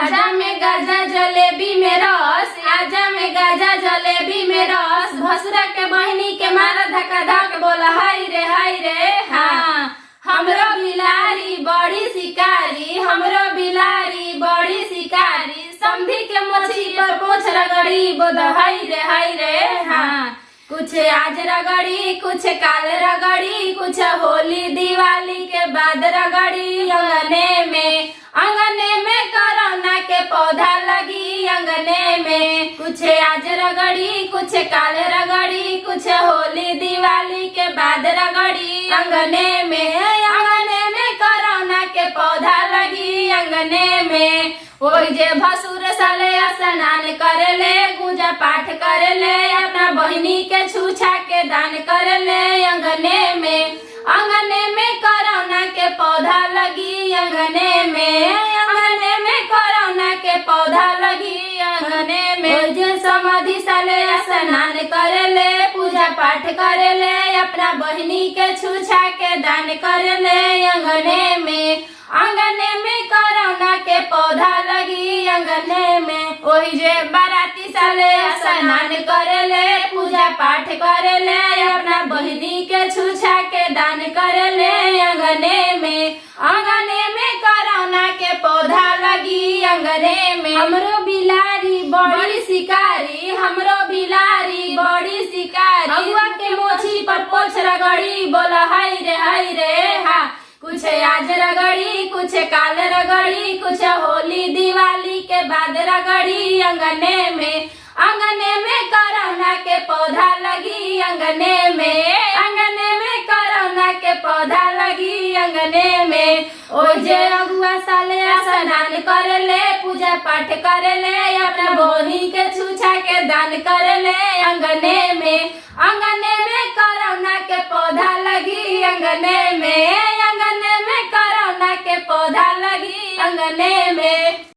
आजा में गाजा जलेबी में रस, आजा में गाजा जलेबी में रस, भसुरा के बहनी के मारा धक्का धक बोला हाय रे हाँ। हमरो बिलारी बड़ी शिकारी, हमरो बिलारी बड़ी शिकारी, समधी के मोछी पर पोछ रगड़ी बोल हाय रे हाँ। कुछ आज रगड़ी कुछ काल रगड़ी, कुछ होली दिवाली के बाद रगड़ी, अंगने में कोरोना के पौधा लगी अंगने में। कुछ आज रगड़ी कुछ काल रगड़ी, कुछ होली दिवाली के बाद रगड़ी, अंगने में कोरोना के पौधा लगी अंगने में। ओई जे भसुर साले स्नान करे ले, पूजा पाठ करे ले, अपना बहिनी के छूछा के दान करे ले अंगने में कोरोना के पौधा लगी अंगने में कोरोना के पौधा लगी अंगने में। जे समाधि साले स्नान करे ले, पूजा पाठ करे ले, अपना बहिनी के छूछा के दान करे ले अंगने में कोरोना के पौधा लगी अंगने में। ओही जे बाराती साले स्नान करे ले, पूजा पाठ करे ले, अपना बहिनी के छूछा के दान करे ले अंगने में कोरोना के पौधा लगी अंगने में। हमरो बिलारी बड़ी शिकारी, हमरो बिलारी बड़ी शिकारी, अगुआ के मोछी पर पोछ रगड़ी बोला हाय रे हाँ। कुछ आज रगड़ी कुछ काल रगड़ी, कुछ होली दिवाली के बाद रगड़ी अंगने में कोरोना के पौधा लगी अंगने में कोरोना के पौधा लगी अंगने में। ओ जे अगुआ साले स्नान करे ले, पूजा पाठ करे ले, अपना बहिनी के छूछा के दान करे ले अंगने में कोरोना के पौधा लगी अंगने में कोरोना के पौधा लगी अंगने में।